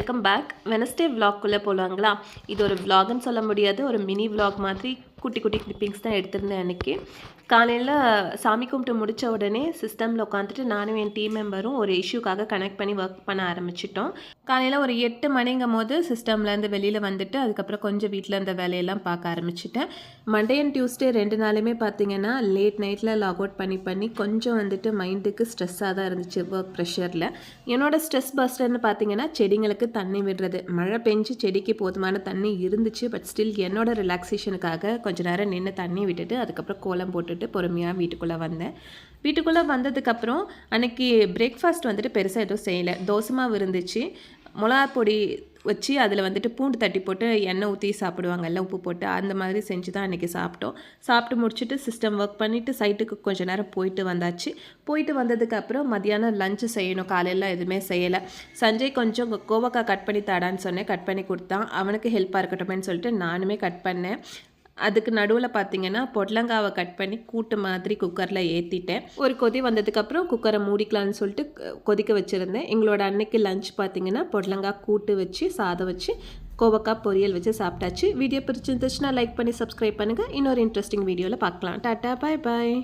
Welcome back. Wednesday விலாக்குள்ளே போகலாங்களா? இது ஒரு விலாக்னு சொல்ல முடியாது, ஒரு மினி விலாக் மாதிரி குட்டி குட்டி கிளிப்பிங்ஸ் தான் எடுத்திருந்தேன் அன்றைக்கி. காலையில் சாமி கும்பிட்டு முடித்த உடனே சிஸ்டமில் உட்காந்துட்டு நானும் என் டீம் மெம்பரும் ஒரு இஷ்யூக்காக கனெக்ட் பண்ணி ஒர்க் பண்ண ஆரம்பிச்சிட்டோம். காலையில் ஒரு 8 மணிங்கும் போது சிஸ்டம்லேருந்து வெளியில் வந்துட்டு அதுக்கப்புறம் கொஞ்சம் வீட்டில் இருந்த வேலையெல்லாம் பார்க்க ஆரம்பிச்சிட்டேன். மண்டே அண்ட் டியூஸ்டே 2 நாளுமே பார்த்திங்கன்னா லேட் நைட்டில் லாக் அவுட் பண்ணி கொஞ்சம் வந்துட்டு மைண்டுக்கு ஸ்ட்ரெஸ்ஸாக தான் இருந்துச்சு ஒர்க் ப்ரெஷரில். என்னோடய ஸ்ட்ரெஸ் பஸ்டர்னு பார்த்திங்கன்னா செடிங்களுக்கு தண்ணி விடுறது. மழை பெஞ்சு செடிக்கு போதுமான தண்ணி இருந்துச்சு, பட் ஸ்டில் என்னோட ரிலாக்ஸேஷனுக்காக கொஞ்சம் நேரம் நின்று தண்ணி விட்டுட்டு அதுக்கப்புறம் கோலம் போட்டுட்டு பொறுமையாக வீட்டுக்குள்ளே வந்தேன். வீட்டுக்குள்ளே வந்ததுக்கப்புறம் அன்றைக்கி பிரேக்ஃபாஸ்ட் வந்துட்டு பெருசாக எதுவும் செய்யலை. தோசை மாவு இருந்துச்சு, மிளகா பொடி வச்சு அதில் வந்துட்டு பூண்டு தட்டி போட்டு எண்ணெய் ஊற்றி சாப்பிடுவாங்கல்ல உப்பு போட்டு, அந்த மாதிரி செஞ்சு தான் அன்றைக்கி சாப்பிட்டோம். சாப்பிட்டு முடிச்சுட்டு சிஸ்டம் ஒர்க் பண்ணிவிட்டு சைட்டுக்கு கொஞ்சம் நேரம் போயிட்டு வந்தாச்சு. போயிட்டு வந்ததுக்கப்புறம் மதியானம் லஞ்சு செய்யணும். காலையில் எதுவுமே செய்யலை. சஞ்சய் கொஞ்சம் கோவக்காய் கட் பண்ணி தாடான்னு சொன்னேன், கட் பண்ணி கொடுத்தான். அவனுக்கு ஹெல்ப்பாக இருக்கட்டும்னு சொல்லிட்டு நானுமே கட் பண்ணேன். அதுக்கு நடுவில் பார்த்திங்கன்னா பொடலங்காவை கட் பண்ணி கூட்டு மாதிரி குக்கரில் ஏற்றிட்டேன். ஒரு கொதி வந்ததுக்கப்புறம் குக்கரை மூடிக்கலான்னு சொல்லிட்டு கொதிக்க வச்சுருந்தேன். எங்களோட அன்னைக்கு லஞ்ச் பார்த்திங்கன்னா பொடலங்காய் கூட்டு வச்சு சாதம் வச்சு கோவக்காய் பொரியல் வச்சு சாப்பிட்டாச்சு. வீடியோ பிடிச்சிருந்துச்சுன்னா லைக் பண்ணி சப்ஸ்கிரைப் பண்ணுங்கள். இன்னொரு இன்ட்ரெஸ்டிங் வீடியோவில் பார்க்கலாம். டாட்டா, பாய் பாய்.